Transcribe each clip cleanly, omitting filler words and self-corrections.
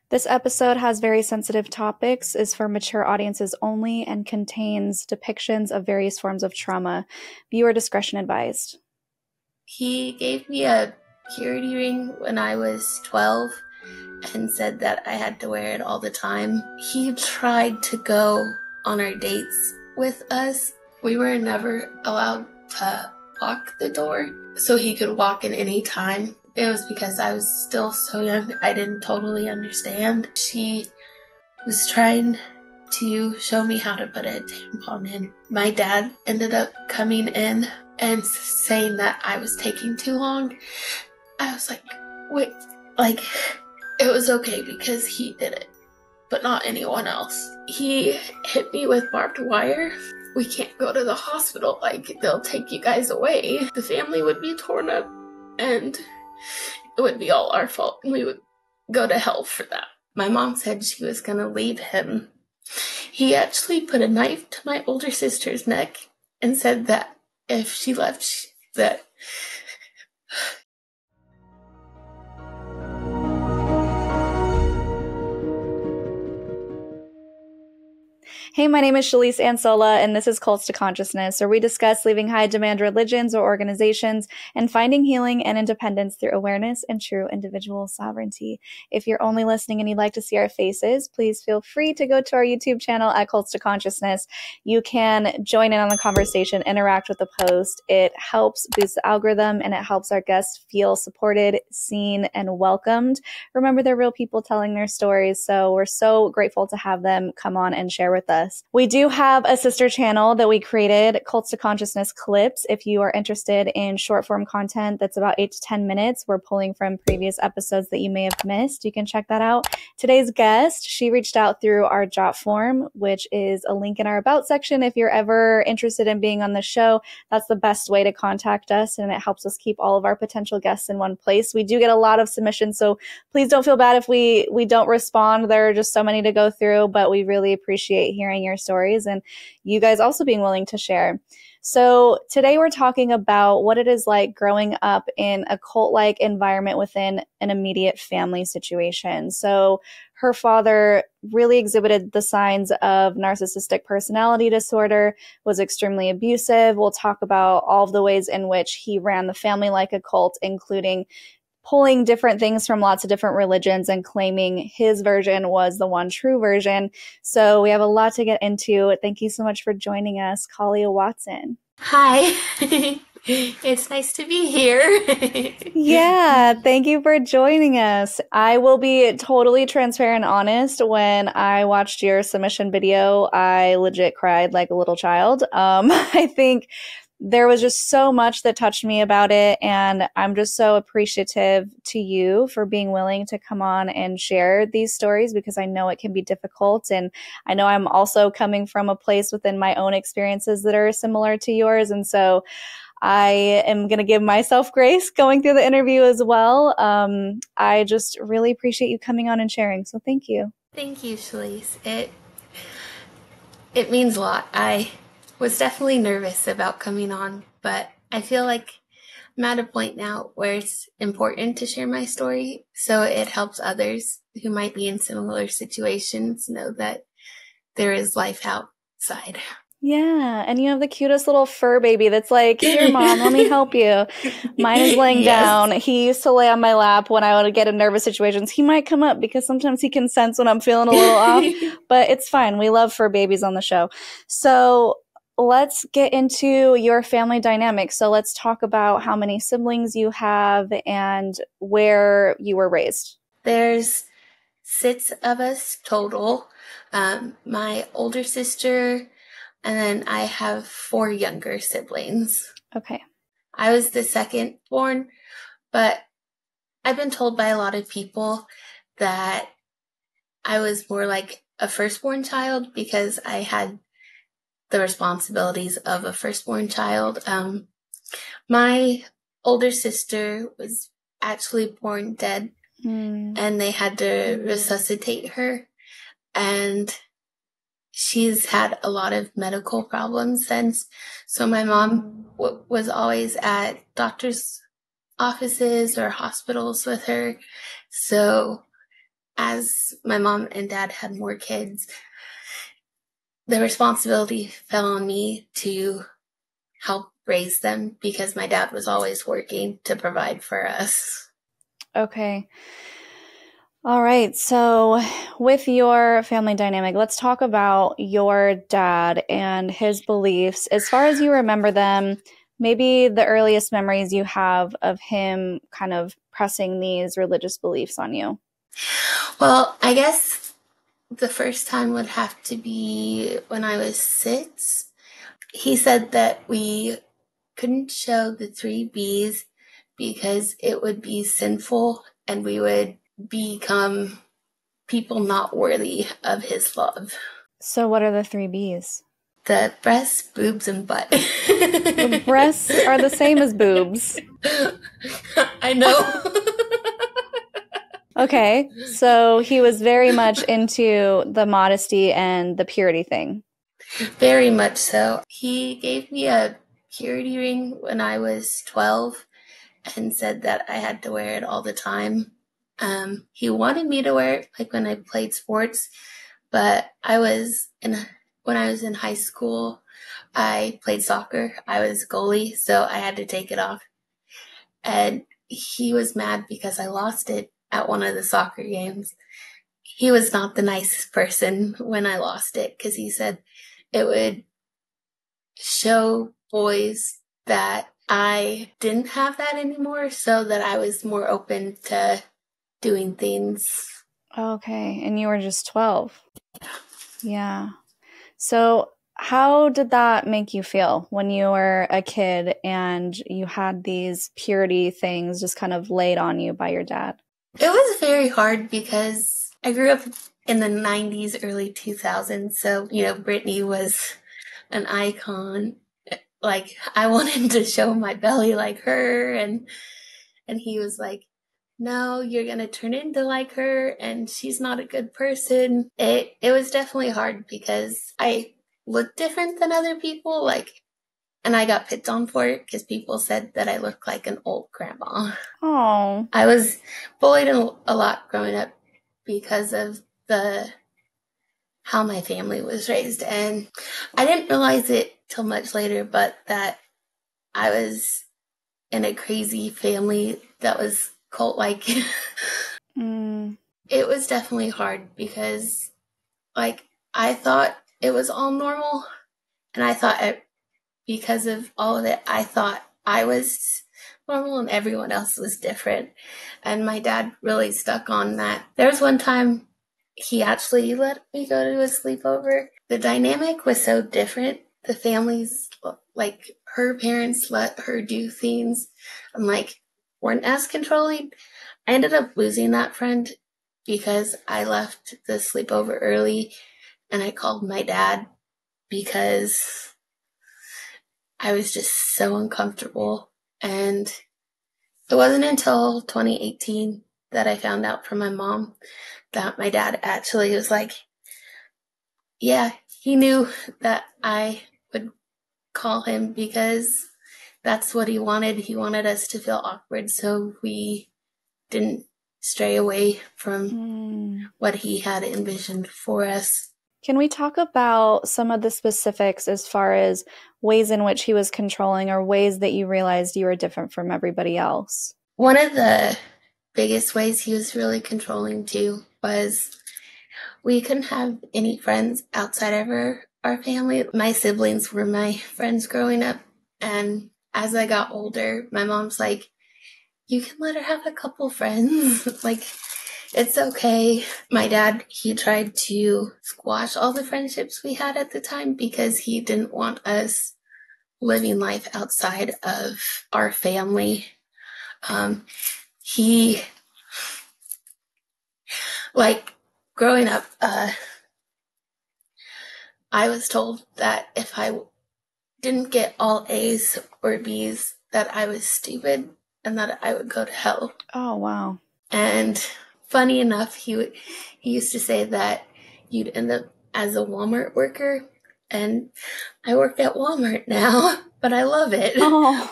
This episode has very sensitive topics, is for mature audiences only, and contains depictions of various forms of trauma. Viewer discretion advised. He gave me a purity ring when I was 12 and said that I had to wear it all the time. He tried to go on our dates with us. We were never allowed to lock the door so he could walk in any time. It was because I was still so young, I didn't totally understand. She was trying to show me how to put a tampon in. My dad ended up coming in and saying that I was taking too long. I was like, wait, it was okay because he did it, but not anyone else. He hit me with barbed wire. We can't go to the hospital, they'll take you guys away. The family would be torn up and it would be all our fault and we would go to hell for that. My mom said she was gonna leave him. He actually put a knife to my older sister's neck and said that if she left, that Hey, my name is Shalise Ansola, and this is Cults to Consciousness, where we discuss leaving high-demand religions or organizations and finding healing and independence through awareness and true individual sovereignty. If you're only listening and you'd like to see our faces, please feel free to go to our YouTube channel at Cults to Consciousness. You can join in on the conversation, interact with the post. It helps boost the algorithm, and it helps our guests feel supported, seen, and welcomed. Remember, they're real people telling their stories, so we're so grateful to have them come on and share with us. We do have a sister channel that we created, Cults to Consciousness Clips. If you are interested in short form content that's about 8 to 10 minutes, we're pulling from previous episodes that you may have missed. You can check that out. Today's guest, she reached out through our Jot form, which is a link in our About section. If you're ever interested in being on the show, that's the best way to contact us, and it helps us keep all of our potential guests in one place. We do get a lot of submissions, so please don't feel bad if we don't respond. There are just so many to go through, but we really appreciate hearing your stories and you guys also being willing to share. So today we're talking about what it is like growing up in a cult-like environment within an immediate family situation. So her father really exhibited the signs of narcissistic personality disorder, was extremely abusive. We'll talk about all of the ways in which he ran the family like a cult, including pulling different things from lots of different religions and claiming his version was the one true version. So we have a lot to get into. Thank you so much for joining us, Kalia Watson. Hi. It's nice to be here. Yeah, thank you for joining us. I will be totally transparent and honest. When I watched your submission video, I legit cried like a little child. I think there was just so much that touched me about it, and I'm just so appreciative to you for being willing to come on and share these stories, because I know it can be difficult, and I know I'm also coming from a place within my own experiences that are similar to yours, and so I am going to give myself grace going through the interview as well. I just really appreciate you coming on and sharing, so thank you. Thank you, Shalise. It means a lot. I was definitely nervous about coming on, but I feel like I'm at a point now where it's important to share my story so it helps others who might be in similar situations know that there is life outside. Yeah, and you have the cutest little fur baby that's like, here, Mom, let me help you. Mine is laying down. He used to lay on my lap when I would get in nervous situations. He might come up because sometimes he can sense when I'm feeling a little off, but it's fine. We love fur babies on the show. So let's get into your family dynamic. So let's talk about how many siblings you have and where you were raised. There's 6 of us total. My older sister, and then I have 4 younger siblings. Okay. I was the second born, but I've been told by a lot of people that I was more like a firstborn child because I had the responsibilities of a firstborn child. My older sister was actually born dead, and they had to resuscitate her, and she's had a lot of medical problems since. So my mom was always at doctor's offices or hospitals with her. So as my mom and dad had more kids, the responsibility fell on me to help raise them because my dad was always working to provide for us. Okay. All right. So, with your family dynamic, let's talk about your dad and his beliefs. As far as you remember them, maybe the earliest memories you have of him kind of pressing these religious beliefs on you. Well, I guess the first time would have to be when I was 6. He said that we couldn't show the 3 B's because it would be sinful and we would become people not worthy of his love. So, what are the 3 B's? The breasts, boobs, and butt. The breasts are the same as boobs. I know. Okay, so he was very much into the modesty and the purity thing. Very much so. He gave me a purity ring when I was 12 and said that I had to wear it all the time. He wanted me to wear it like when I played sports, but when I was in high school, I played soccer. I was goalie, so I had to take it off. And he was mad because I lost it at one of the soccer games. He was not the nicest person when I lost it because he said it would show boys that I didn't have that anymore, so that I was more open to doing things. Okay, and you were just 12. Yeah. So, how did that make you feel when you were a kid and you had these purity things just kind of laid on you by your dad? It was very hard because I grew up in the 90s, early 2000s, so, Britney was an icon. Like, I wanted to show my belly like her, and he was like, no, you're going to turn into like her, and she's not a good person. It was definitely hard because I looked different than other people, and I got picked on for it because people said that I looked like an old grandma. Oh. I was bullied a lot growing up because of how my family was raised, and I didn't realize it till much later, but that I was in a crazy family that was cult-like. It was definitely hard because, I thought it was all normal, and I thought because of all of it, I thought I was normal and everyone else was different. And my dad really stuck on that. There was one time he actually let me go to a sleepover. The dynamic was so different. The families, her parents let her do things and, weren't as controlling. I ended up losing that friend because I left the sleepover early and I called my dad because I was just so uncomfortable. And it wasn't until 2018 that I found out from my mom that my dad actually was like, yeah, he knew that I would call him because that's what he wanted. He wanted us to feel awkward so we didn't stray away from what he had envisioned for us. Can we talk about some of the specifics as far as ways in which he was controlling or ways that you realized you were different from everybody else? One of the biggest ways he was really controlling too was we couldn't have any friends outside of our family. My siblings were my friends growing up, and as I got older, my mom's like, you can let her have a couple friends. It's okay. My dad, he tried to squash all the friendships we had at the time because he didn't want us living life outside of our family. Growing up, I was told that if I didn't get all A's or B's, that I was stupid and that I would go to hell. Oh, wow. And funny enough, he used to say that you'd end up as a Walmart worker, and I work at Walmart now, but I love it. Oh.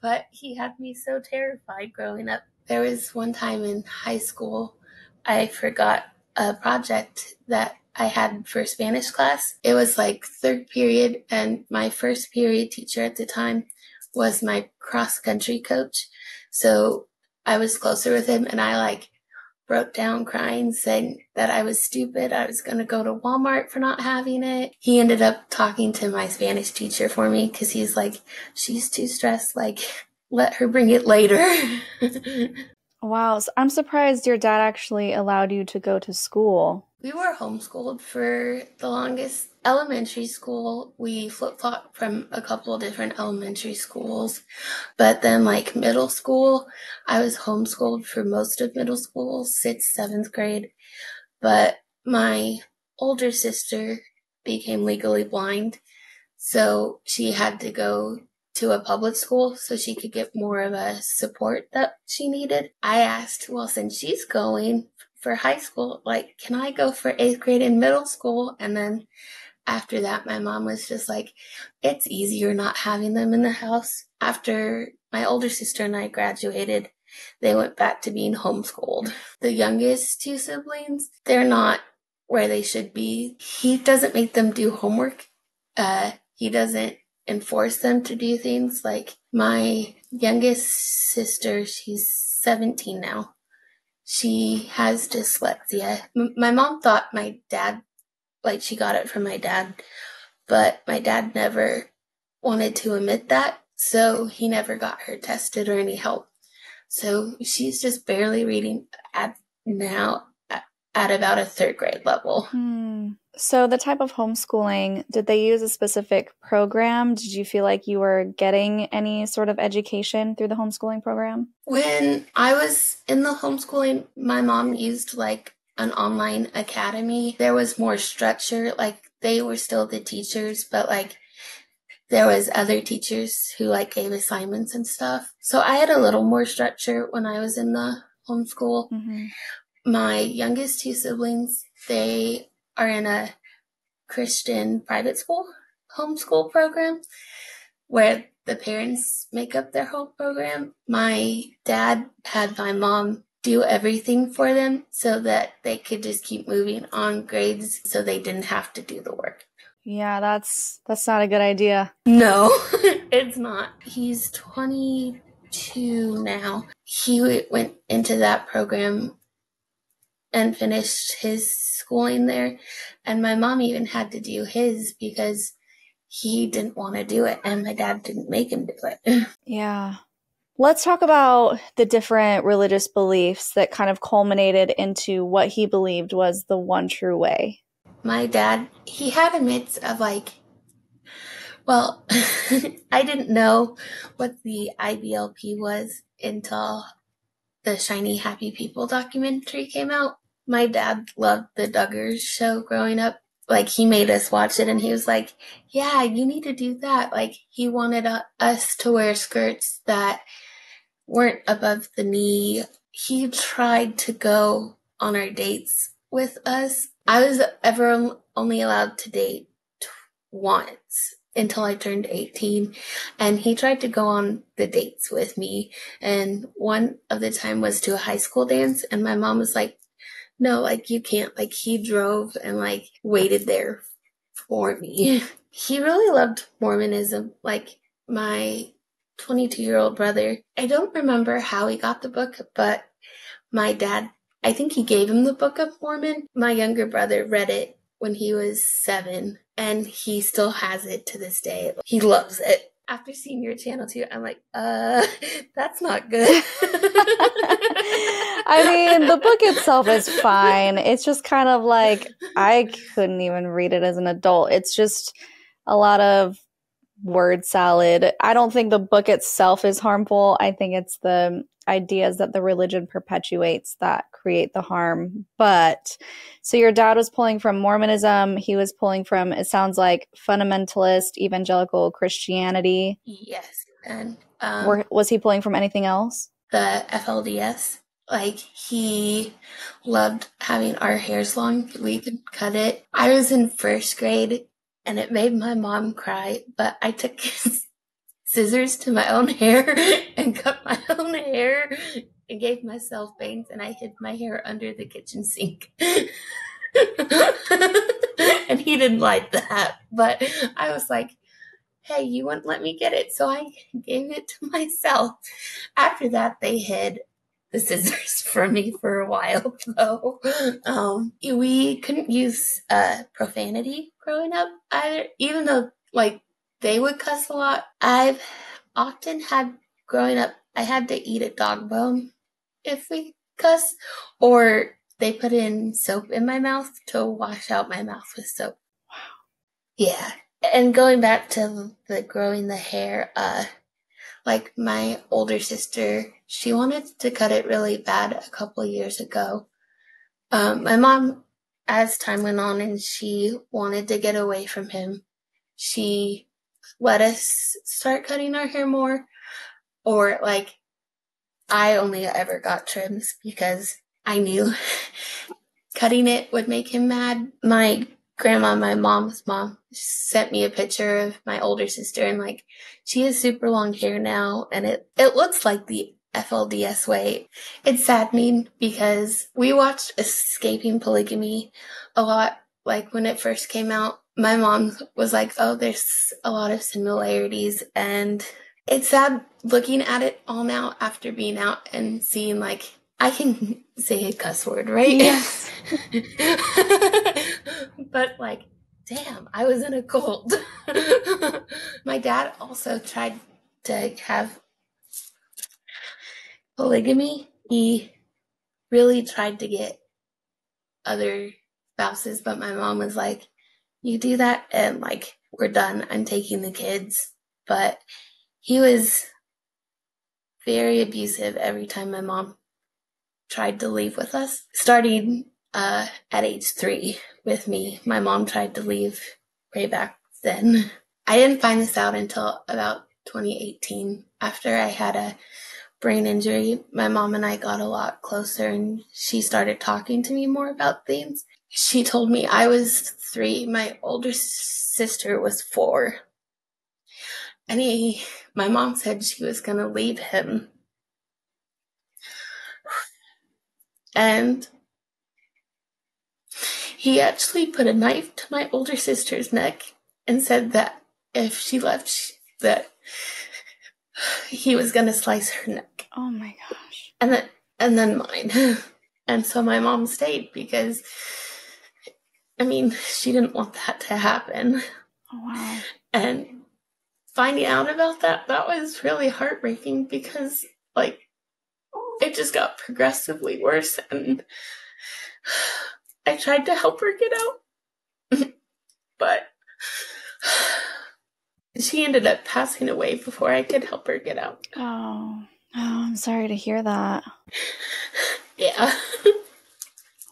But he had me so terrified growing up There was one time in high school, I forgot a project that I had for Spanish class. It was like third period, and my first period teacher at the time was my cross country coach. So I was closer with him, and I broke down crying, saying that I was stupid. I was going to go to Walmart for not having it. He ended up talking to my Spanish teacher for me because he's like, she's too stressed. Let her bring it later. Wow, so I'm surprised your dad actually allowed you to go to school. We were homeschooled for the longest. Elementary school, we flip-flopped from a couple of different elementary schools. But then middle school, I was homeschooled for most of middle school, 6th, 7th grade. But my older sister became legally blind, so she had to go to a public school so she could get more of a support that she needed. I asked, well, since she's going for high school, can I go for 8th grade and middle school? And then after that, my mom was just like, it's easier not having them in the house. After my older sister and I graduated, they went back to being homeschooled. The youngest two siblings, they're not where they should be. He doesn't make them do homework. He doesn't enforce them to do things. Like my youngest sister, she's 17 now. She has dyslexia. My mom thought my dad, she got it from my dad, but my dad never wanted to admit that, so he never got her tested or any help. So she's just barely reading at about a 3rd grade level. So the type of homeschooling, did they use a specific program? Did you feel like you were getting any sort of education through the homeschooling program? When I was in the homeschooling, my mom used an online academy. There was more structure. They were still the teachers, but there was other teachers who gave assignments and stuff. So I had a little more structure when I was in the homeschool. Mm-hmm. My youngest two siblings, they are in a Christian private school homeschool program where the parents make up their whole program. My dad had my mom do everything for them so that they could just keep moving on grades so they didn't have to do the work. Yeah, that's not a good idea. No, it's not. He's 22 now. He went into that program and finished his schooling there. And my mom even had to do his because he didn't want to do it. And my dad didn't make him do it. Yeah. Let's talk about the different religious beliefs that kind of culminated into what he believed was the one true way. My dad, he had a mix of I didn't know what the IBLP was until the Shiny Happy People documentary came out. My dad loved the Duggars show growing up. He made us watch it and he was like, yeah, you need to do that. He wanted us to wear skirts that weren't above the knee. He tried to go on our dates with us. I was ever only allowed to date once until I turned 18, and he tried to go on the dates with me, and one of the time was to a high school dance, and my mom was like, no, you can't. He drove and waited there for me. He really loved Mormonism. My 22-year-old brother, I don't remember how he got the book, but my dad, I think he gave him the Book of Mormon. My younger brother read it when he was 7, and he still has it to this day. He loves it. After seeing your channel too, I'm like, that's not good. I mean, the book itself is fine. It's just kind of I couldn't even read it as an adult. It's just a lot of word salad. I don't think the book itself is harmful. I think it's the ideas that the religion perpetuates that create the harm. But so your dad was pulling from Mormonism. He was pulling from, it sounds like, fundamentalist evangelical Christianity. Yes. And was he pulling from anything else? The FLDS. He loved having our hairs long. We could cut it. I was in 1st grade and it made my mom cry, but I took scissors to my own hair and cut my own hair and gave myself bangs, and I hid my hair under the kitchen sink. And he didn't like that, but I was like, hey, you wouldn't let me get it, so I gave it to myself. After that, they hid the scissors from me for a while, though. We couldn't use profanity growing up either, even though, like, they would cuss a lot. I've often had, growing up, I had to eat a dog bone if we cuss, or they put in soap in my mouth to wash out my mouth with soap. Wow. Yeah. And going back to the growing the hair, like my older sister, she wanted to cut it really bad a couple of years ago. My mom, as time went on and she wanted to get away from him, she let us start cutting our hair more, or like I only ever got trims because I knew cutting it would make him mad. My grandma, my mom's mom, sent me a picture of my older sister, and like she has super long hair now, and it looks like the FLDS way. It's saddening because we watched Escaping Polygamy a lot, like when it first came out. My mom was like, oh, there's a lot of similarities, and it's sad looking at it all now after being out and seeing, like, I can say a cuss word, right? Yes. But, like, damn, I was in a cult. My dad also tried to have polygamy. He really tried to get other spouses, but my mom was like, you do that and, like, we're done. I'm taking the kids. But he was very abusive every time my mom tried to leave with us. Starting at age 3 with me, my mom tried to leave way back then. I didn't find this out until about 2018. After I had a brain injury, my mom and I got a lot closer, and she started talking to me more about things. She told me I was 3, my older sister was 4. And my mom said she was going to leave him. And he actually put a knife to my older sister's neck and said that if she left, that he was going to slice her neck. Oh my gosh. And then mine. And so my mom stayed because, I mean, she didn't want that to happen. Oh wow. And finding out about that was really heartbreaking because, like, it just got progressively worse, and I tried to help her get out, but she ended up passing away before I could help her get out. Oh, I'm sorry to hear that. Yeah.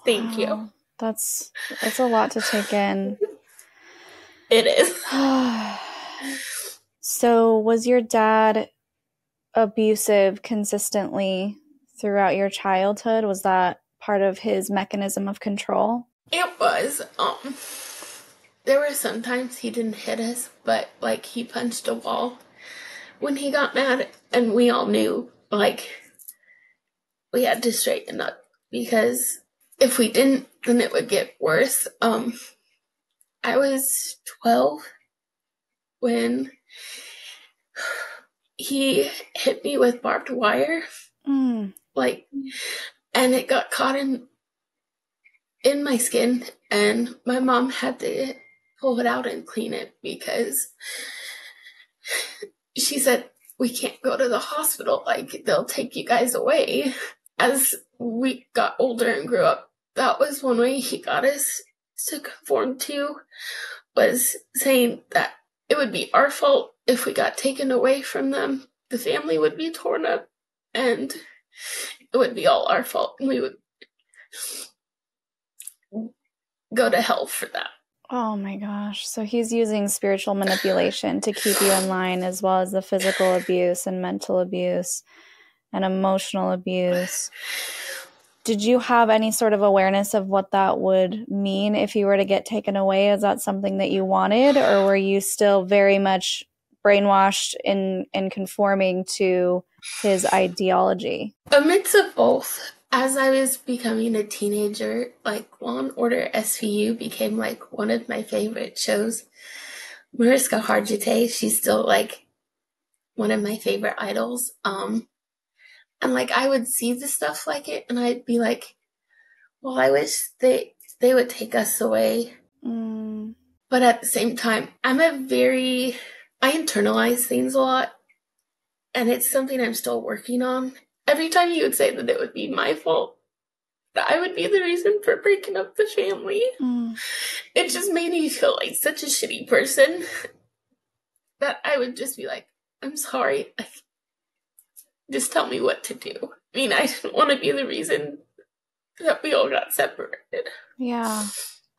Thank you. That's a lot to take in. It is. So was your dad abusive consistently throughout your childhood? Was that part of his mechanism of control? It was. There were some times he didn't hit us, but, like, he punched a wall when he got mad, and we all knew, like, we had to straighten up, because if we didn't, then it would get worse. I was 12 when he hit me with barbed wire, like, and it got caught in my skin, and my mom had to pull it out and clean it because she said, we can't go to the hospital, like, they'll take you guys away. As we got older and grew up, that was one way he got us to conform to, was saying that it would be our fault if we got taken away from them. The family would be torn up, and it would be all our fault, and we would go to hell for that. Oh my gosh. So he's using spiritual manipulation to keep you in line, as well as the physical abuse and mental abuse and emotional abuse. Did you have any sort of awareness of what that would mean if you were to get taken away? Is that something that you wanted, or were you still very much brainwashed in conforming to his ideology? A mix of both. As I was becoming a teenager, like Law and Order SVU became like one of my favorite shows. Mariska Hargitay, she's still like one of my favorite idols. And like I would see the stuff like it and I'd be like, well, I wish they would take us away. But at the same time, I internalize things a lot. And it's something I'm still working on. Every time you would say that it would be my fault, that I would be the reason for breaking up the family, it just made me feel like such a shitty person that I would just be like, I'm sorry. Like, just tell me what to do. I mean, I didn't want to be the reason that we all got separated. Yeah.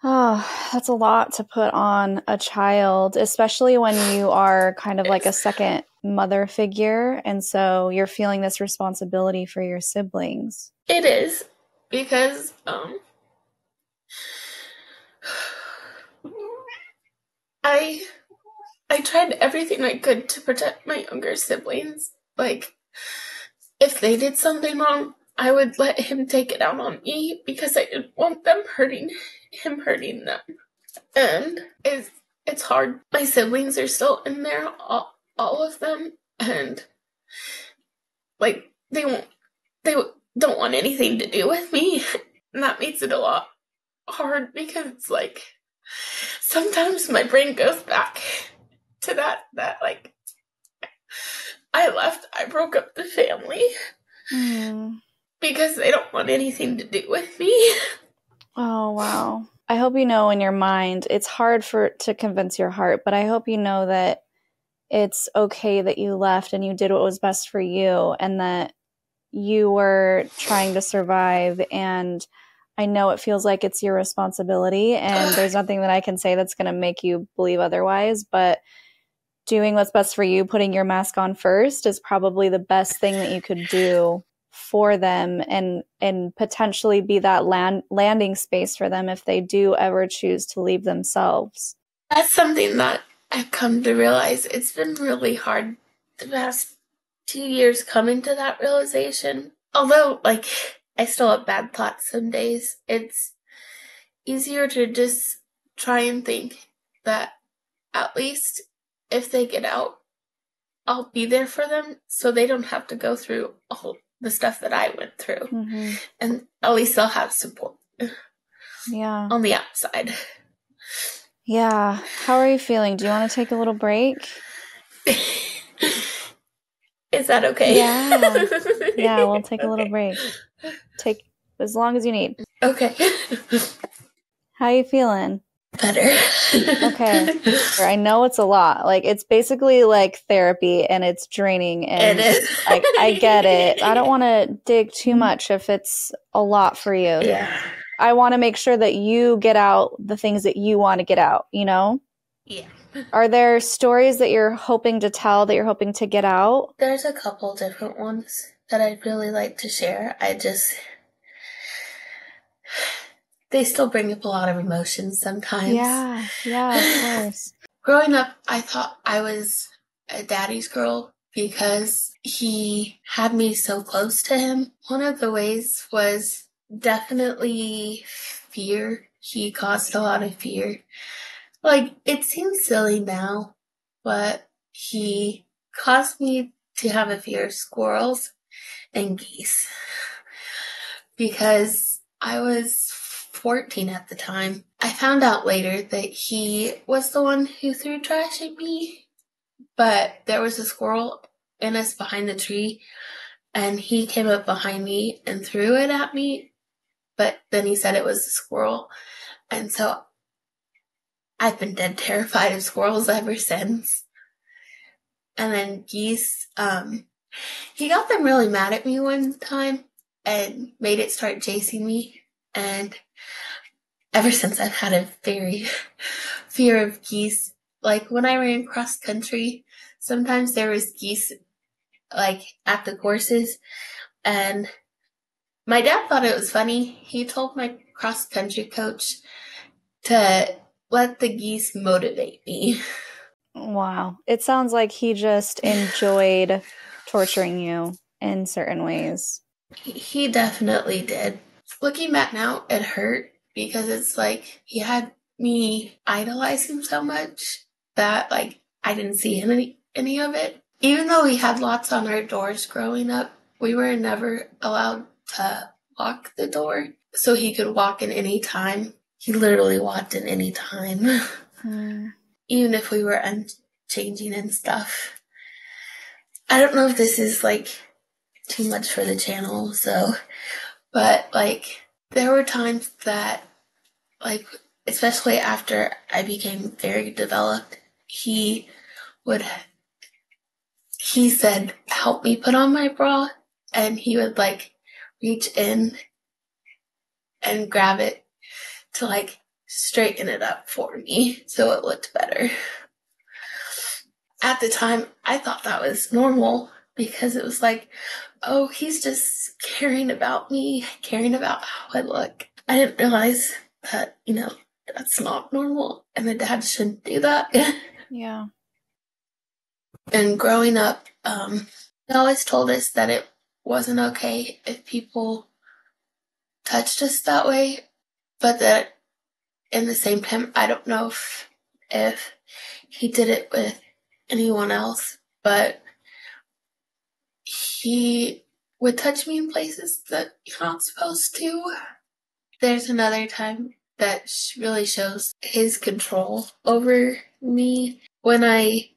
Oh, that's a lot to put on a child, especially when you are kind of like a second mother figure. And so you're feeling this responsibility for your siblings. It is, because I tried everything I could to protect my younger siblings. Like, if they did something wrong, I would let him take it out on me because I didn't want him hurting them. And it's hard. My siblings are still in there, all of them, and like they don't want anything to do with me. And that makes it a lot hard because it's like sometimes my brain goes back to that like I broke up the family because they don't want anything to do with me. Oh, wow. I hope you know in your mind, it's hard to convince your heart, but I hope you know that it's okay that you left and you did what was best for you and that you were trying to survive. And I know it feels like it's your responsibility and there's nothing that I can say that's going to make you believe otherwise, but doing what's best for you, putting your mask on first is probably the best thing that you could do for them and potentially be that landing space for them if they do ever choose to leave themselves. That's something that I've come to realize. It's been really hard the past 2 years coming to that realization. Although, like, I still have bad thoughts some days, it's easier to just try and think that at least if they get out, I'll be there for them so they don't have to go through all the stuff that I went through. Mm-hmm. And at least they'll have support. Yeah. On the outside. Yeah. How are you feeling? Do you want to take a little break? Is that okay? Yeah. Yeah, we'll take a little break. Take as long as you need. Okay. How are you feeling? Better. Okay. I know it's a lot. Like, it's basically like therapy and it's draining. And it is. I get it. I don't want to dig too much if it's a lot for you. Yeah. I want to make sure that you get out the things that you want to get out, you know? Yeah. Are there stories that you're hoping to tell, that you're hoping to get out? There's a couple different ones that I'd really like to share. They still bring up a lot of emotions sometimes. Yeah, of course. Growing up, I thought I was a daddy's girl because he had me so close to him. One of the ways was definitely fear. He caused a lot of fear. Like, it seems silly now, but he caused me to have a fear of squirrels and geese. Because I was 14 at the time. I found out later that he was the one who threw trash at me, but there was a squirrel in us behind the tree, and he came up behind me and threw it at me, but then he said it was a squirrel, and so I've been dead terrified of squirrels ever since. And then geese, he got them really mad at me one time and made it start chasing me. And ever since I've had a very fear of geese. Like when I ran cross country, sometimes there was geese like at the courses, and my dad thought it was funny. He told my cross country coach to let the geese motivate me. Wow. It sounds like he just enjoyed torturing you in certain ways. He definitely did. Looking back now, it hurt because it's like he had me idolize him so much that like I didn't see any of it. Even though we had locks on our doors growing up, we were never allowed to lock the door so he could walk in any time. He literally walked in any time, even if we were unchanging and stuff. I don't know if this is like too much for the channel, so, but like there were times that like, especially after I became very developed, he said, help me put on my bra, and he would like reach in and grab it to like straighten it up for me so it looked better. At the time, I thought that was normal because it was like, oh, he's just caring about me, caring about how I look. I didn't realize that, that's not normal and a dad shouldn't do that. Yeah. And growing up, they always told us that it wasn't okay if people touched us that way, but that in the same time, I don't know if he did it with anyone else, but he would touch me in places that you're not supposed to. There's another time that really shows his control over me. When I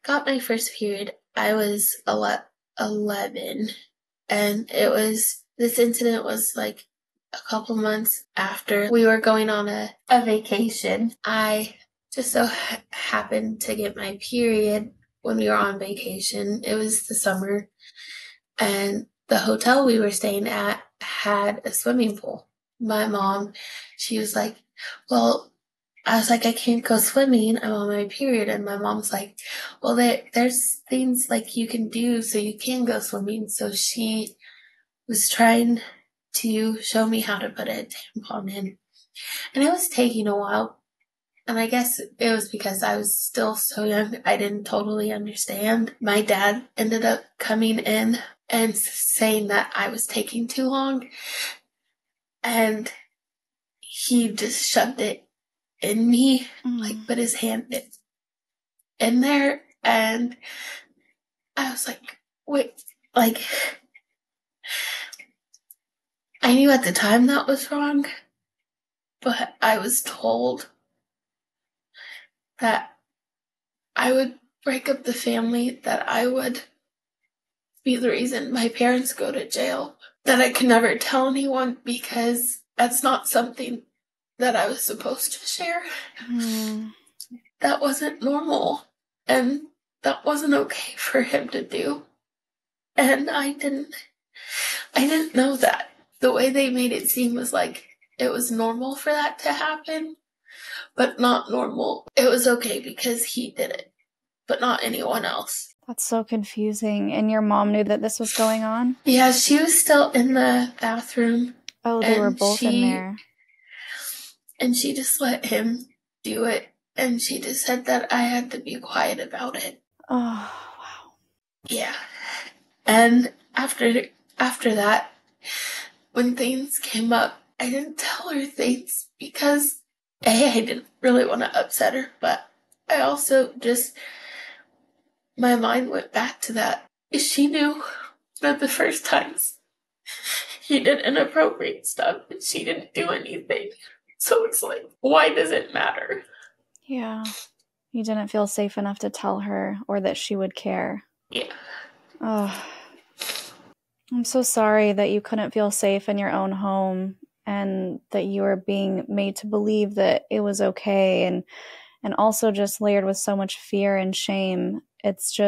got my first period, I was 11, and this incident was like a couple months after we were going on a vacation. I just so happened to get my period when we were on vacation. It was the summer, and the hotel we were staying at had a swimming pool. My mom, she was like, well, I was like, I can't go swimming. I'm on my period. And my mom's like, well, there's things like you can do so you can go swimming. So she was trying to show me how to put a tampon in. And it was taking a while. And I guess it was because I was still so young, I didn't totally understand. My dad ended up coming in and saying that I was taking too long. And he just shoved it in me, like put his hand in there. And I was like, wait, like, I knew at the time that was wrong, but I was told that I would break up the family, that I would be the reason my parents go to jail, that I could never tell anyone because that's not something that I was supposed to share. That wasn't normal, and that wasn't okay for him to do. And I didn't know that. The way they made it seem was like it was normal for that to happen, but not normal. It was okay because he did it, but not anyone else. That's so confusing. And your mom knew that this was going on? Yeah, she was still in the bathroom. Oh, they were both in there. And she just let him do it. And she just said that I had to be quiet about it. Oh, wow. Yeah. And after that, when things came up, I didn't tell her things because I didn't really want to upset her, but I also just, my mind went back to that. She knew that the first times he did inappropriate stuff and she didn't do anything. So it's like, why does it matter? Yeah. You didn't feel safe enough to tell her or that she would care. Yeah. Oh, I'm so sorry that you couldn't feel safe in your own home and that you were being made to believe that it was okay, and also just layered with so much fear and shame. It's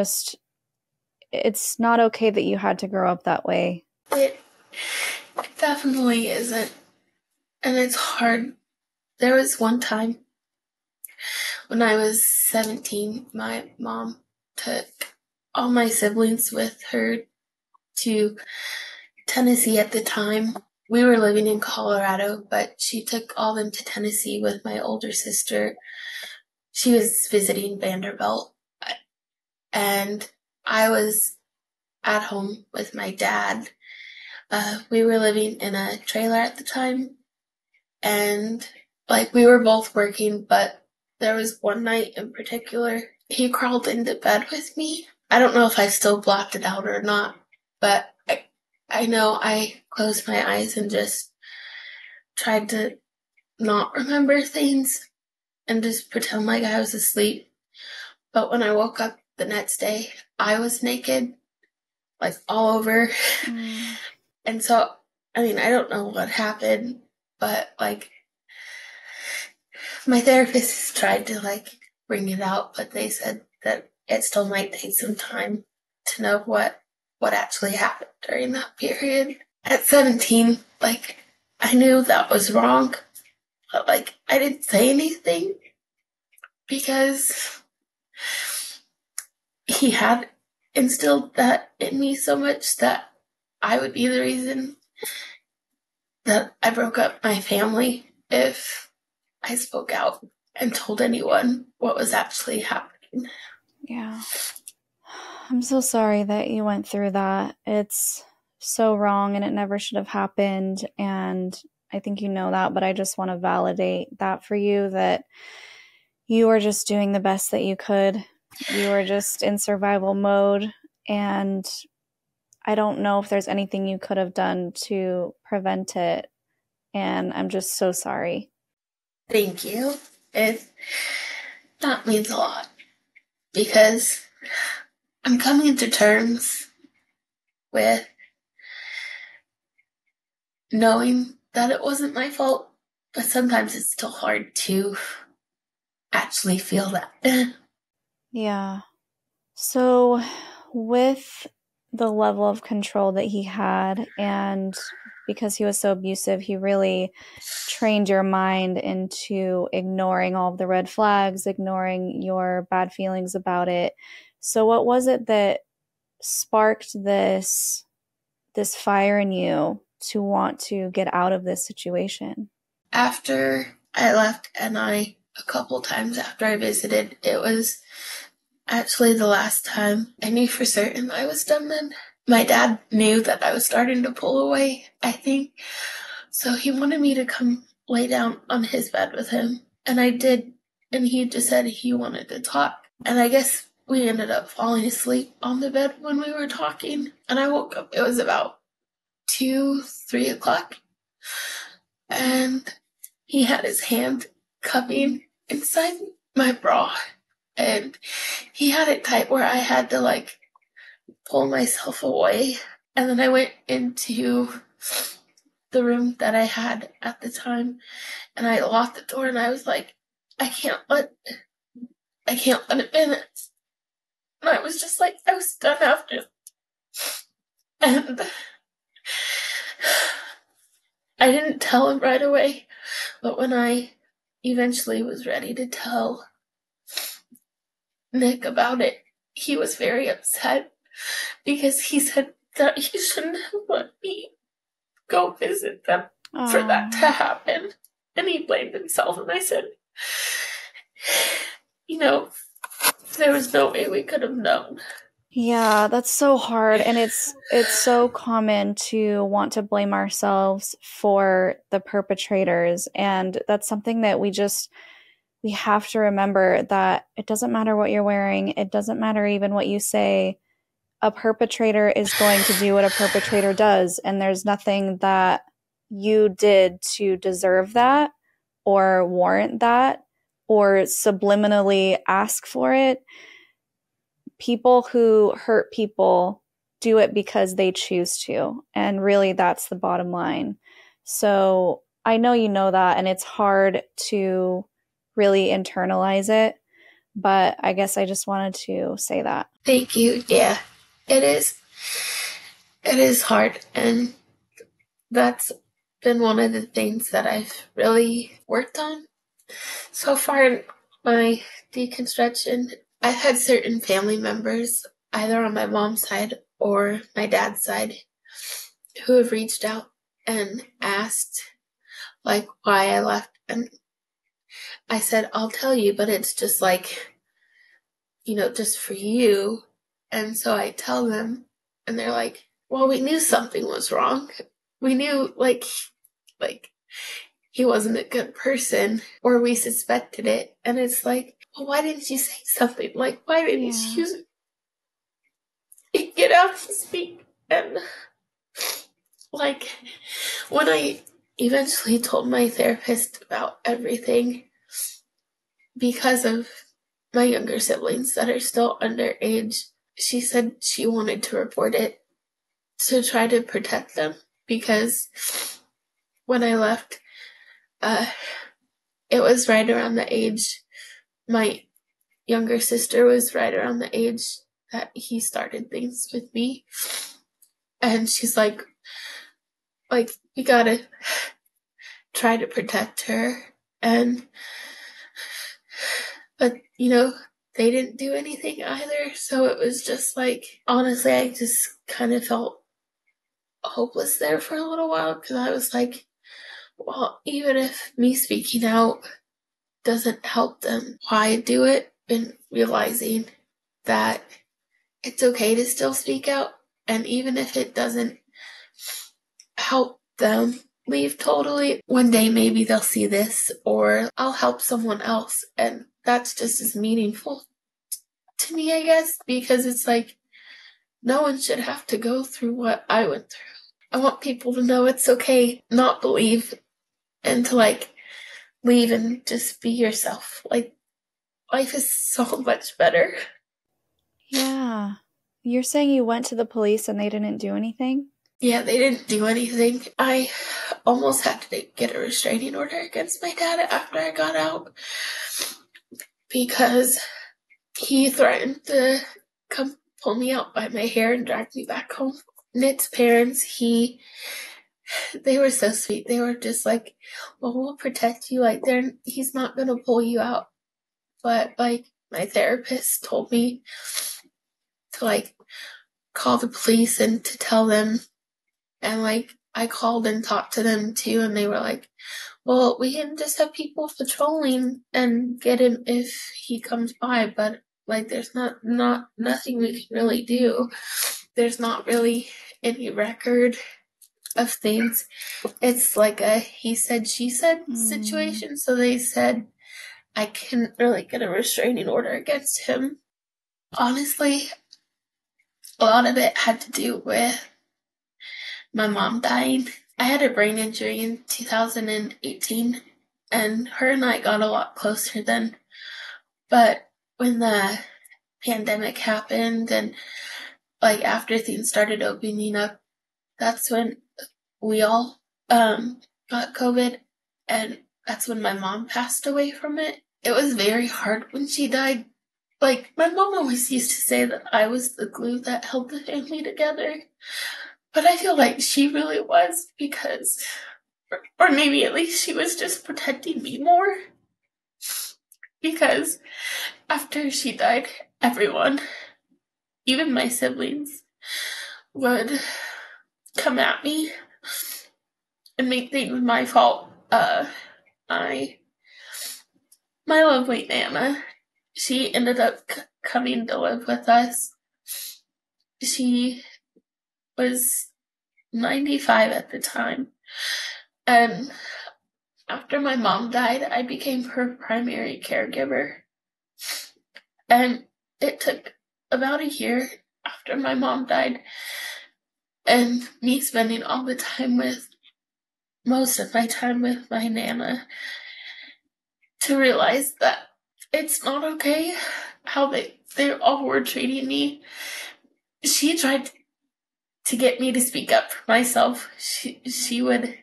not okay that you had to grow up that way. It definitely isn't. And it's hard. There was one time when I was 17, my mom took all my siblings with her to Tennessee at the time. We were living in Colorado, but she took all them to Tennessee with my older sister she was visiting Vanderbilt, and I was at home with my dad. We were living in a trailer at the time, and like we were both working, but there was one night in particular, he crawled into bed with me. I don't know if I still blocked it out or not, but I know I closed my eyes and just tried to not remember things and just pretend like I was asleep. But when I woke up the next day, I was naked, like all over. And so, I mean, I don't know what happened, but like my therapist tried to like bring it out, but they said that it still might take some time to know what actually happened during that period. At 17, like I knew that was wrong, but like I didn't say anything because he had instilled that in me so much that I would be the reason that I broke up my family if I spoke out and told anyone what was actually happening. Yeah. I'm so sorry that you went through that. It's so wrong and it never should have happened. And I think you know that, but I just want to validate that for you, that you were just doing the best that you could. You were just in survival mode. And I don't know if there's anything you could have done to prevent it. And I'm just so sorry. Thank you. That means a lot because I'm coming to terms with knowing that it wasn't my fault, but sometimes it's still hard to actually feel that. Yeah. So with the level of control that he had, and because he was so abusive, he really trained your mind into ignoring all of the red flags, ignoring your bad feelings about it. So what was it that sparked this fire in you to want to get out of this situation? After I left NI a couple times after I visited, it was actually the last time I knew for certain I was done then. My dad knew that I was starting to pull away, I think. So he wanted me to come lay down on his bed with him. And I did. And he just said he wanted to talk. And I guess we ended up falling asleep on the bed when we were talking. And I woke up. It was about 2, 3 o'clock. And he had his hand cupping inside my bra. And he had it tight where I had to like pull myself away. And then I went into the room that I had at the time and I locked the door and I was like, I can't let it in. And I was just like, I was done after. And I didn't tell him right away, but when I eventually was ready to tell Nick about it, he was very upset because he said that he shouldn't have let me go visit them for that to happen. And he blamed himself. And I said, there was no way we could have known. Yeah, that's so hard. And it's so common to want to blame ourselves for the perpetrators. And that's something that we have to remember, that it doesn't matter what you're wearing. It doesn't matter even what you say. A perpetrator is going to do what a perpetrator does. And there's nothing that you did to deserve that or warrant that or subliminally ask for it. People who hurt people do it because they choose to. And really, that's the bottom line. So I know you know that, and it's hard to really internalize it. But I guess I just wanted to say that. Thank you. Yeah, it is. It is hard. And that's been one of the things that I've really worked on so far in my deconstruction. I've had certain family members, either on my mom's side or my dad's side, who have reached out and asked, like, why I left. And I said, I'll tell you, but it's just like, just for you. And so I tell them, and they're like, well, we knew something was wrong. We knew, like he wasn't a good person, or we suspected it. And it's like, well, why didn't you say something? Like, why didn't you get out and speak? And like, when I eventually told my therapist about everything, because of my younger siblings that are still underage, she said she wanted to report it to try to protect them, because when I left, it was right around the age, my younger sister was right around the age that he started things with me. And she's like, we gotta try to protect her. But they didn't do anything either. So it was just like, honestly, I just kind of felt hopeless there for a little while, because I was like, well, even if me speaking out doesn't help them, why do it? And realizing that it's okay to still speak out. And even if it doesn't help them leave totally, one day maybe they'll see this, or I'll help someone else. And that's just as meaningful to me, I guess, because it's like, no one should have to go through what I went through. I want people to know it's okay not believe, and to leave and just be yourself. Like, life is so much better. Yeah. You're saying you went to the police and they didn't do anything? Yeah, they didn't do anything. I almost had to get a restraining order against my dad after I got out, because he threatened to come pull me out by my hair and drag me back home. Nick's parents, they were so sweet. They were just like, well, we'll protect you. Like, he's not going to pull you out. But, my therapist told me to, call the police and to tell them. And, I called and talked to them, too, and they were like, well, we can just have people patrolling and get him if he comes by. But, there's nothing we can really do. There's not really any record of things. It's like a he said, she said situation. So they said I couldn't really get a restraining order against him. Honestly, a lot of it had to do with my mom dying. I had a brain injury in 2018, and her and I got a lot closer then. But when the pandemic happened, and after things started opening up, that's when we all got COVID, and that's when my mom passed away from it. It was very hard when she died. My mom always used to say that I was the glue that held the family together. But I feel like she really was, because, or maybe at least she was just protecting me more. Because after she died, everyone, even my siblings, would come at me and make things my fault. My lovely Nana, she ended up coming to live with us. She was 95 at the time. And after my mom died, I became her primary caregiver. And it took about a year after my mom died, and me spending most of my time with my Nana, to realize that it's not okay how they all were treating me. She tried to get me to speak up for myself. She would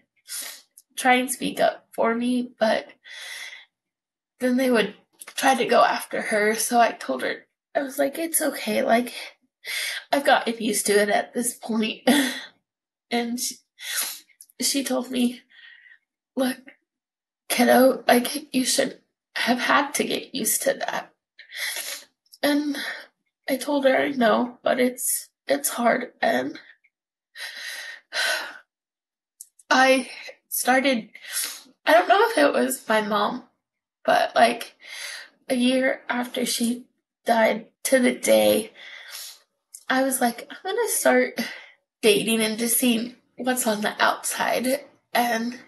try and speak up for me, but then they would try to go after her. So I told her, I was like, it's okay. I've gotten used to it at this point. And she told me, look, kiddo, you should have had to get used to that. And I told her, I know, but it's hard. And I don't know if it was my mom But like a year after she died to the day, I was like, I'm gonna start dating and just seeing what's on the outside. And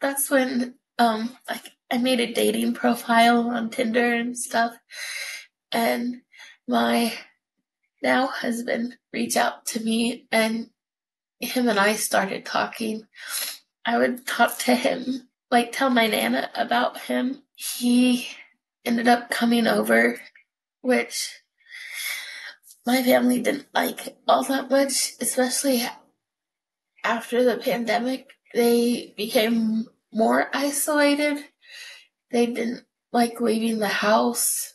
that's when like I made a dating profile on Tinder and stuff. And my now husband reached out to me, and him and I started talking. I would talk to him, like tell my Nana about him. He ended up coming over, which my family didn't like all that much, especially after the pandemic. They became more isolated. They didn't like leaving the house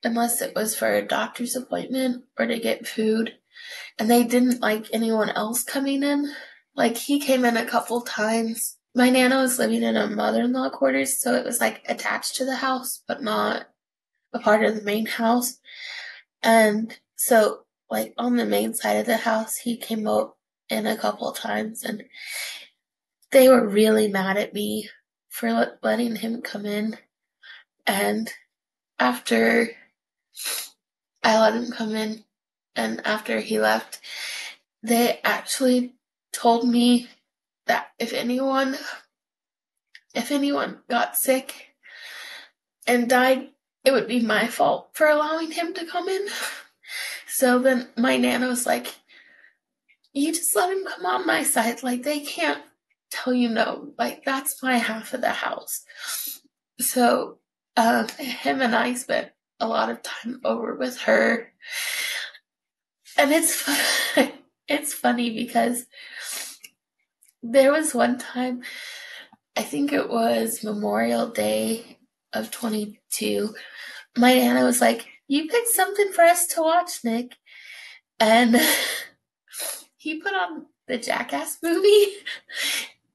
unless it was for a doctor's appointment or to get food. And they didn't like anyone else coming in. Like, he came in a couple times. My Nana was living in a mother-in-law quarters, so it was like attached to the house, but not a part of the main house. And so, like, on the main side of the house, he came up in a couple times, and they were really mad at me for letting him come in. And after I let him come in, and after he left, they actually told me that if anyone got sick and died, it would be my fault for allowing him to come in. So then my Nana was like, you just let him come on my side. Like, they can't tell you no. Like, that's my half of the house. So him and I spent a lot of time over with her. And it's funny because there was one time, I think it was Memorial Day of 22, my Nana was like, you picked something for us to watch, Nick. And he put on the Jackass movie,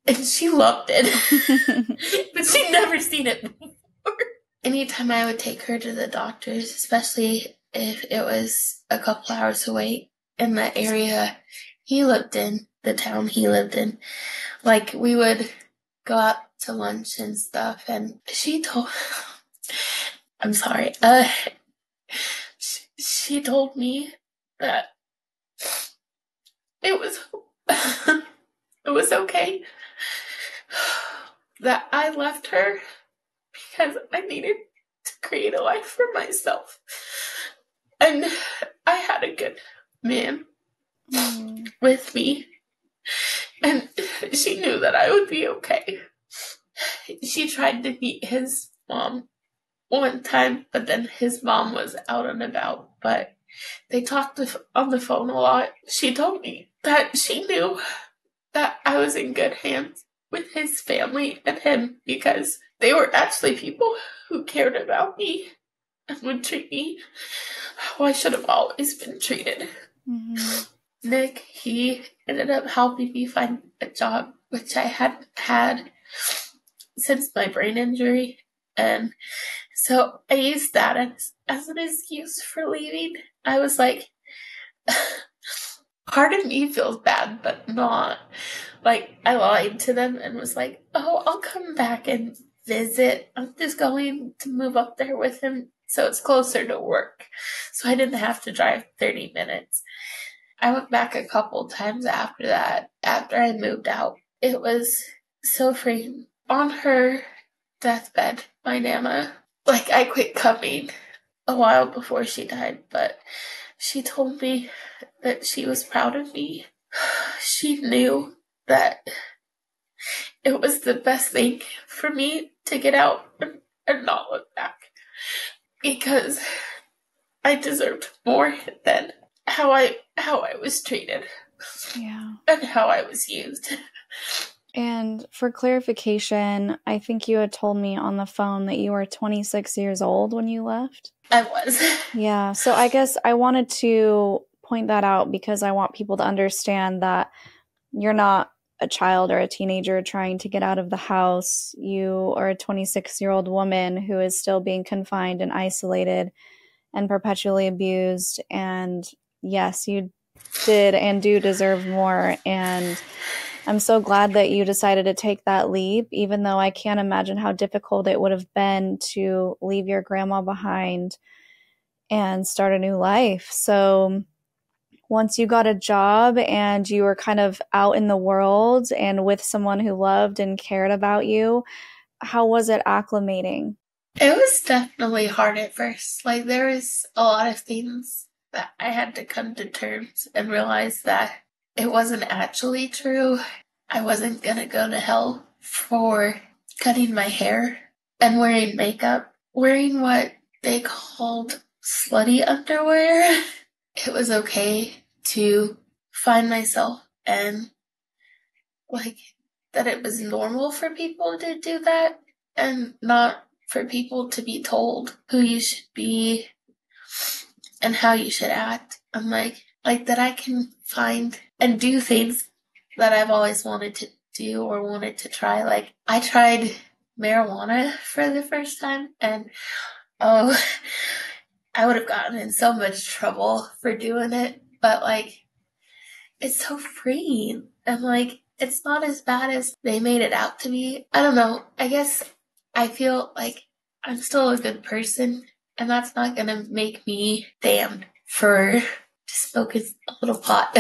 and she loved it. But she'd never seen it before. Anytime I would take her to the doctors, especially if it was a couple hours away in the area he lived in, the town he lived in, like, we would go out to lunch and stuff, and I'm sorry, she told me that it was it was okay that I left her because I needed to create a life for myself. And I had a good man with me, and she knew that I would be okay. She tried to meet his mom one time, but then his mom was out and about, but they talked on the phone a lot. She told me that she knew that I was in good hands with his family and him because they were actually people who cared about me and would treat me how I should have always been treated. Mm-hmm. Nick, he ended up helping me find a job, which I hadn't had since my brain injury. And so I used that as an excuse for leaving. I was like, part of me feels bad, but not. Like, I lied to them and was like, oh, I'll come back and visit. I'm just going to move up there with him so it's closer to work. So I didn't have to drive 30 minutes. I went back a couple times after that, after I moved out. It was so freeing. On her deathbed, my Nana, like, I quit coming a while before she died, but she told me that she was proud of me. She knew that it was the best thing for me to get out and not look back, because I deserved more than how I was treated. Yeah. And how I was used. And for clarification, I think you had told me on the phone that you were 26 years old when you left. I was. Yeah. So I guess I wanted to point that out because I want people to understand that you're not a child or a teenager trying to get out of the house. You are a 26-year-old woman who is still being confined and isolated and perpetually abused. And yes, you did and do deserve more. And I'm so glad that you decided to take that leap, even though I can't imagine how difficult it would have been to leave your grandma behind and start a new life. So once you got a job and you were kind of out in the world and with someone who loved and cared about you, how was it acclimating? It was definitely hard at first. Like, there was a lot of things that I had to come to terms and realize that it wasn't actually true. I wasn't gonna go to hell for cutting my hair and wearing makeup, wearing what they called slutty underwear. It was okay to find myself and, like, that it was normal for people to do that and not for people to be told who you should be and how you should act. I'm like that I can find and do things that I've always wanted to do or wanted to try. Like, I tried marijuana for the first time, and oh, I would have gotten in so much trouble for doing it, but like, it's so freeing. And like, it's not as bad as they made it out to be. I don't know. I guess I feel like I'm still a good person, and that's not gonna make me damned for smoking a little pot.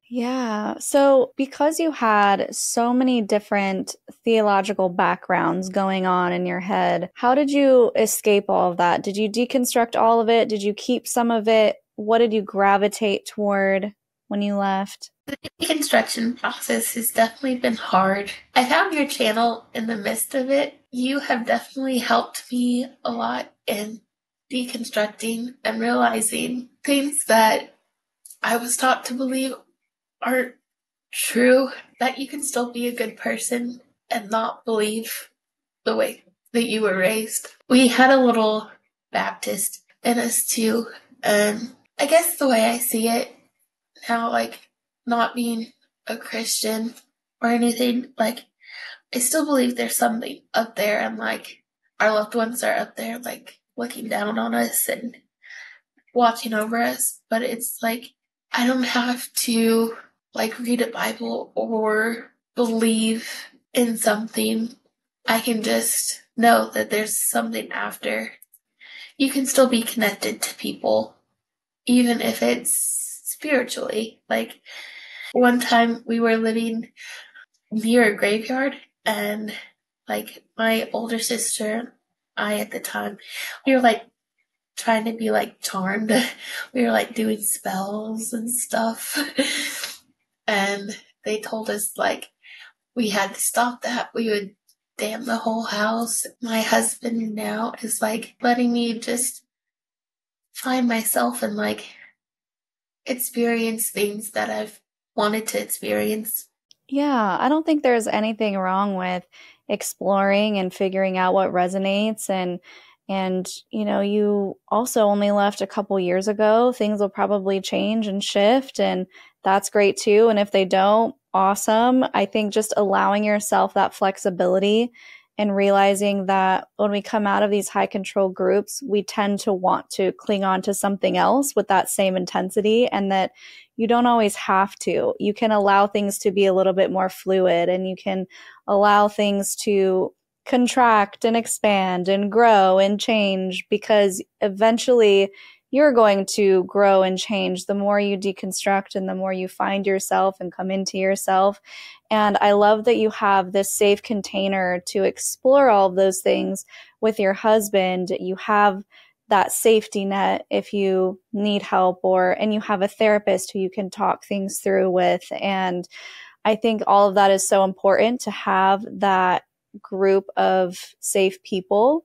Yeah. So, because you had so many different theological backgrounds going on in your head, how did you escape all of that? Did you deconstruct all of it? Did you keep some of it? What did you gravitate toward when you left? The deconstruction process has definitely been hard. I found your channel in the midst of it. You have definitely helped me a lot in deconstructing and realizing things that I was taught to believe aren't true, that you can still be a good person and not believe the way that you were raised. We had a little Baptist in us too, and I guess the way I see it now, like, not being a Christian or anything, like, I still believe there's something up there, and like, our loved ones are up there, like, looking down on us and watching over us, but it's like, I don't have to like read a Bible or believe in something. I can just know that there's something after. You can still be connected to people, even if it's spiritually. Like, one time we were living near a graveyard, and like, my older sister, I at the time, we were like trying to be like charmed. We were like doing spells and stuff. And they told us like we had to stop that. We would damn the whole house. My husband now is like letting me just find myself and like experience things that I've wanted to experience. Yeah, I don't think there's anything wrong with exploring and figuring out what resonates, and you know, you also only left a couple years ago. Things will probably change and shift, and that's great too. And if they don't, awesome. I think just allowing yourself that flexibility and realizing that when we come out of these high control groups, we tend to want to cling on to something else with that same intensity, and that you don't always have to. You can allow things to be a little bit more fluid, and you can allow things to contract and expand and grow and change, because eventually you're going to grow and change the more you deconstruct and the more you find yourself and come into yourself. And I love that you have this safe container to explore all of those things with your husband. You have that safety net if you need help, and you have a therapist who you can talk things through with. And I think all of that is so important, to have that group of safe people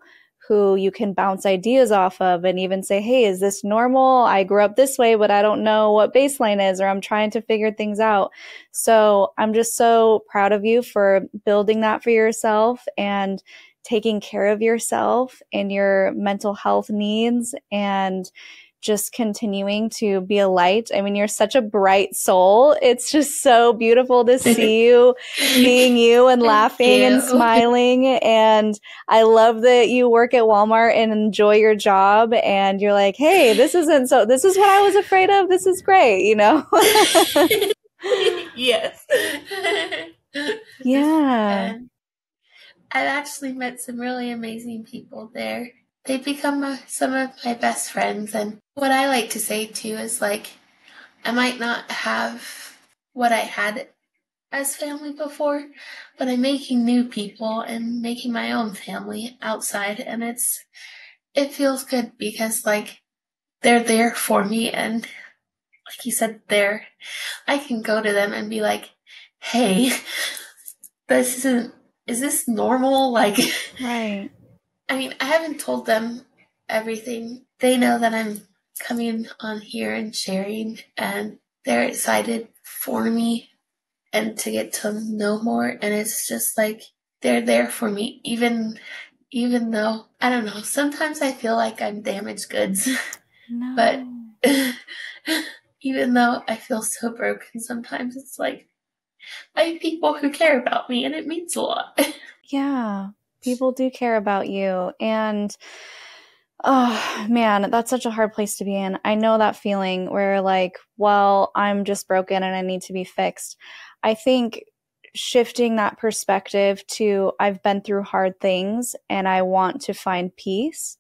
who you can bounce ideas off of and even say, hey, is this normal? I grew up this way, but I don't know what baseline is, or I'm trying to figure things out. So I'm just so proud of you for building that for yourself and taking care of yourself and your mental health needs, and just continuing to be a light. I mean, you're such a bright soul. It's just so beautiful to see you being you and laughing and smiling. And I love that you work at Walmart and enjoy your job. And you're like, hey, this is what I was afraid of. This is great, you know? Yes. Yeah. And I've actually met some really amazing people there. They become some of my best friends. And what I like to say too is like, I might not have what I had as family before, but I'm making new people and making my own family outside. And it feels good because like they're there for me. And like you said, I can go to them and be like, hey, is this normal? Like, Right. I mean, I haven't told them everything. They know that I'm coming on here and sharing, and they're excited for me and to get to know more. And it's just like they're there for me, even though I don't know. Sometimes I feel like I'm damaged goods, but No. even though I feel so broken, sometimes it's like I have people who care about me, and it means a lot. Yeah. People do care about you. And oh man, that's such a hard place to be in. I know that feeling where like, well, I'm just broken and I need to be fixed. I think shifting that perspective to I've been through hard things and I want to find peace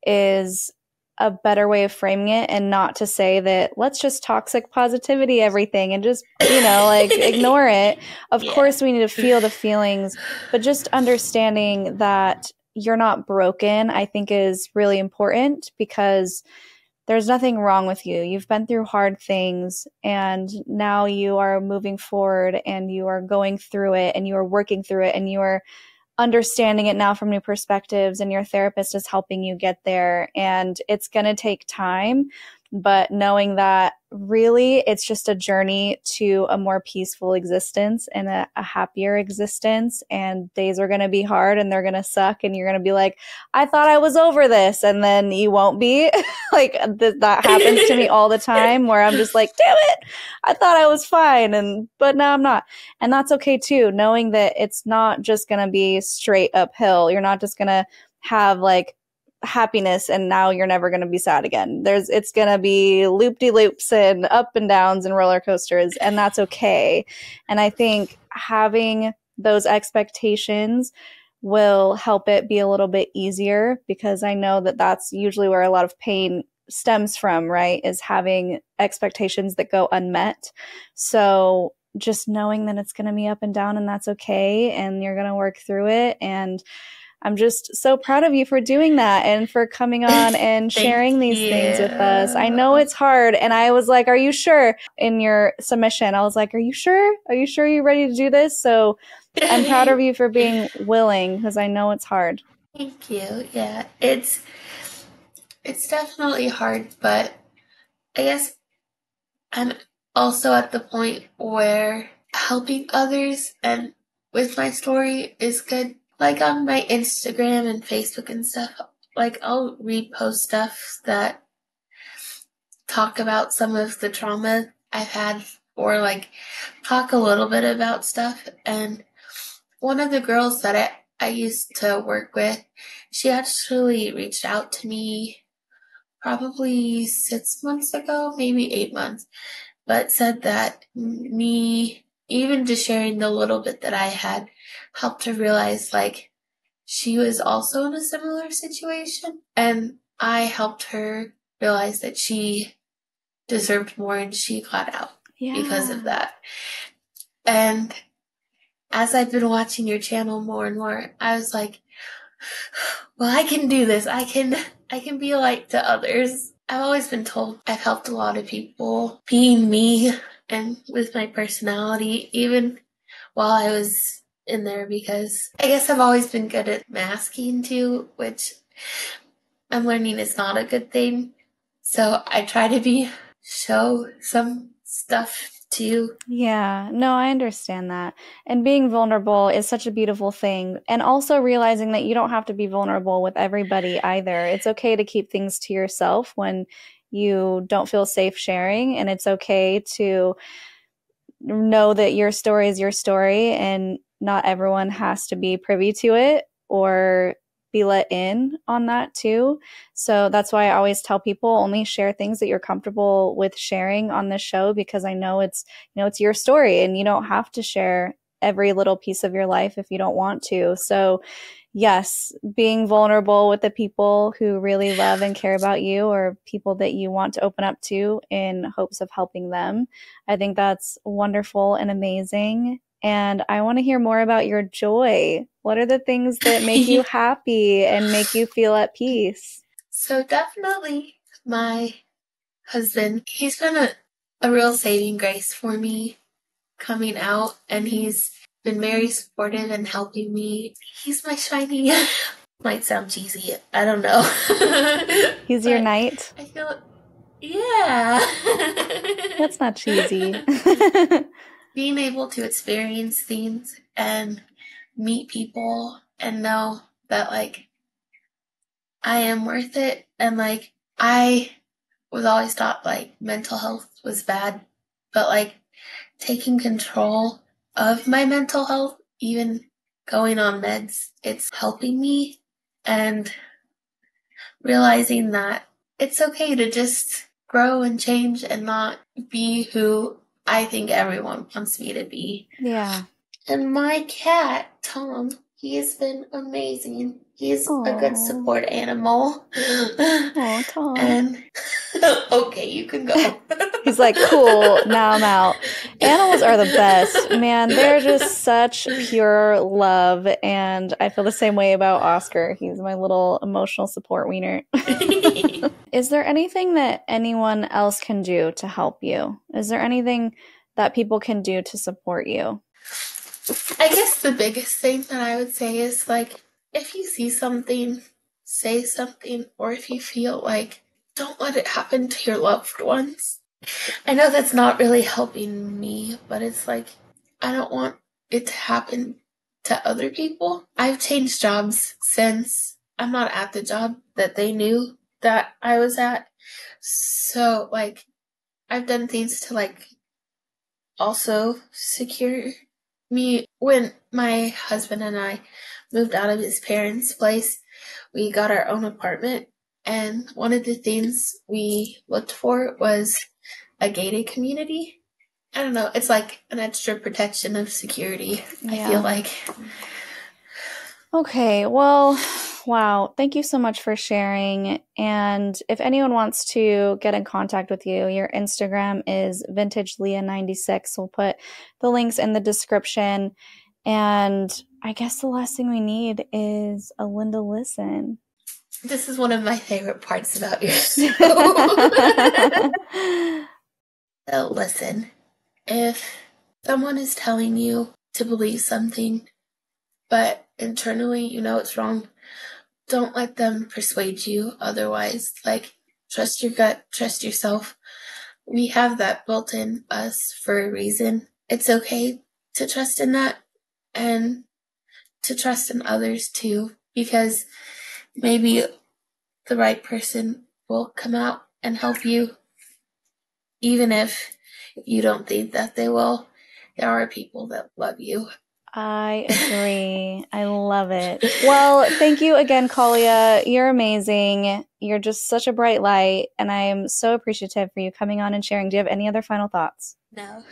is a better way of framing it, and not to say that let's just toxic positivity everything and just, like ignore it. Of Yeah. course, we need to feel the feelings, but just understanding that you're not broken, I think is really important because there's nothing wrong with you. You've been through hard things and now you are moving forward and you are going through it and you are working through it and you are understanding it now from new perspectives, and your therapist is helping you get there. And it's going to take time, but knowing that really it's just a journey to a more peaceful existence and a happier existence. And days are going to be hard and they're going to suck. And you're going to be like, I thought I was over this. And then you won't be. Like that happens to me all the time where I'm just like, damn it, I thought I was fine. But now I'm not. And that's okay too, knowing that it's not just going to be straight uphill. You're not just going to have like happiness and now you're never going to be sad again. It's going to be loop-de-loops and up and downs and roller coasters, and that's okay. And I think having those expectations will help it be a little bit easier, because I know that that's usually where a lot of pain stems from, right? Is having expectations that go unmet. So just knowing that it's going to be up and down and that's okay, and you're going to work through it. And I'm just so proud of you for doing that and for coming on and Thank sharing these things with us. I know you. it's hard. And I was like, are you sure? In your submission, I was like, are you sure? Are you sure you're ready to do this? So I'm proud of you for being willing, because I know it's hard. Thank you. Yeah, it's definitely hard, but I guess I'm also at the point where helping others and with my story is good. Like on my Instagram and Facebook and stuff, like I'll repost stuff that talk about some of the trauma I've had, or like talk a little bit about stuff. And one of the girls that I used to work with, she actually reached out to me probably 6 months ago, maybe 8 months, but said that me, even just sharing the little bit that I had, helped her realize like she was also in a similar situation. And I helped her realize that she deserved more and she got out because of that. And as I've been watching your channel more and more, I was like, well, I can do this. I can be a light to others. I've always been told I've helped a lot of people being me and with my personality, even while I was in there, because I guess I've always been good at masking too, which I'm learning is not a good thing. So I try to show some stuff too. Yeah, no, I understand that. And being vulnerable is such a beautiful thing. And also realizing that you don't have to be vulnerable with everybody either. It's okay to keep things to yourself when you don't feel safe sharing. And it's okay to know that your story is your story and not everyone has to be privy to it or be let in on that too. So that's why I always tell people only share things that you're comfortable with sharing on this show, because I know it's your story and you don't have to share every little piece of your life if you don't want to. So yes, being vulnerable with the people who really love and care about you, or people that you want to open up to in hopes of helping them. I think that's wonderful and amazing. And I want to hear more about your joy. What are the things that make you happy and make you feel at peace? So definitely my husband, he's been a real saving grace for me coming out, and he's been very supportive and helping me. He's my shiny. Might sound cheesy. I don't know. He's your knight? I feel, yeah. That's not cheesy. Being able to experience things and meet people and know that, like, I am worth it. And, like, I was always taught, like, mental health was bad. But, like, taking control of my mental health, even going on meds, it's helping me. And realizing that it's okay to just grow and change and not be who I think everyone wants me to be. Yeah. And my cat, Tom, he has been amazing. He's a good support animal. Oh, Tom. And okay, you can go. He's like, cool, now I'm out. Animals are the best. Man, they're just such pure love. And I feel the same way about Oscar. He's my little emotional support wiener. Is there anything that anyone else can do to help you? Is there anything that people can do to support you? I guess the biggest thing that I would say is, like, if you see something, say something, or if you feel like, don't let it happen to your loved ones. I know that's not really helping me, but it's like, I don't want it to happen to other people. I've changed jobs since I'm not at the job that they knew that I was at. So, like, I've done things to, like, also secure me. When my husband and I moved out of his parents' place, we got our own apartment, and one of the things we looked for was a gated community. I don't know, it's like an extra protection of security, yeah. I feel like. Okay, well, wow. Thank you so much for sharing. And if anyone wants to get in contact with you, your Instagram is VintageLeah96. We'll put the links in the description. And I guess the last thing we need is a Linda Listen. This is one of my favorite parts about your show. So listen, if someone is telling you to believe something, but internally you know it's wrong, don't let them persuade you otherwise. Like, trust your gut, trust yourself. We have that built in us for a reason. It's okay to trust in that and to trust in others too, because maybe the right person will come out and help you. Even if you don't think that they will, there are people that love you. I agree. I love it. Well, thank you again, Kalia. You're amazing. You're just such a bright light, and I am so appreciative for you coming on and sharing. Do you have any other final thoughts? No.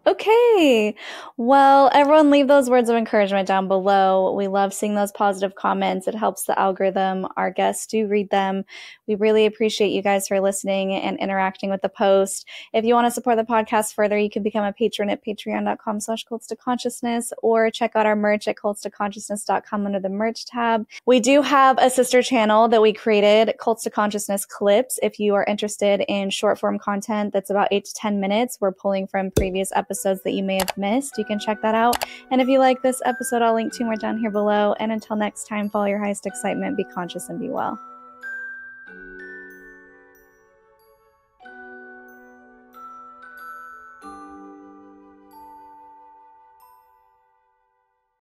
Okay. Well, everyone leave those words of encouragement down below. We love seeing those positive comments. It helps the algorithm. Our guests do read them. We really appreciate you guys for listening and interacting with the post. If you want to support the podcast further, you can become a patron at patreon.com/cults2consciousness, or check out our merch at cults2consciousness.com under the merch tab. We do have a sister channel that we created, Cults to Consciousness Clips. If you are interested in short form content that's about 8 to 10 minutes, we're pulling from previous episodes that you may have missed. You can check that out. And if you like this episode, I'll link 2 more down here below. And until next time, follow your highest excitement, be conscious, and be well.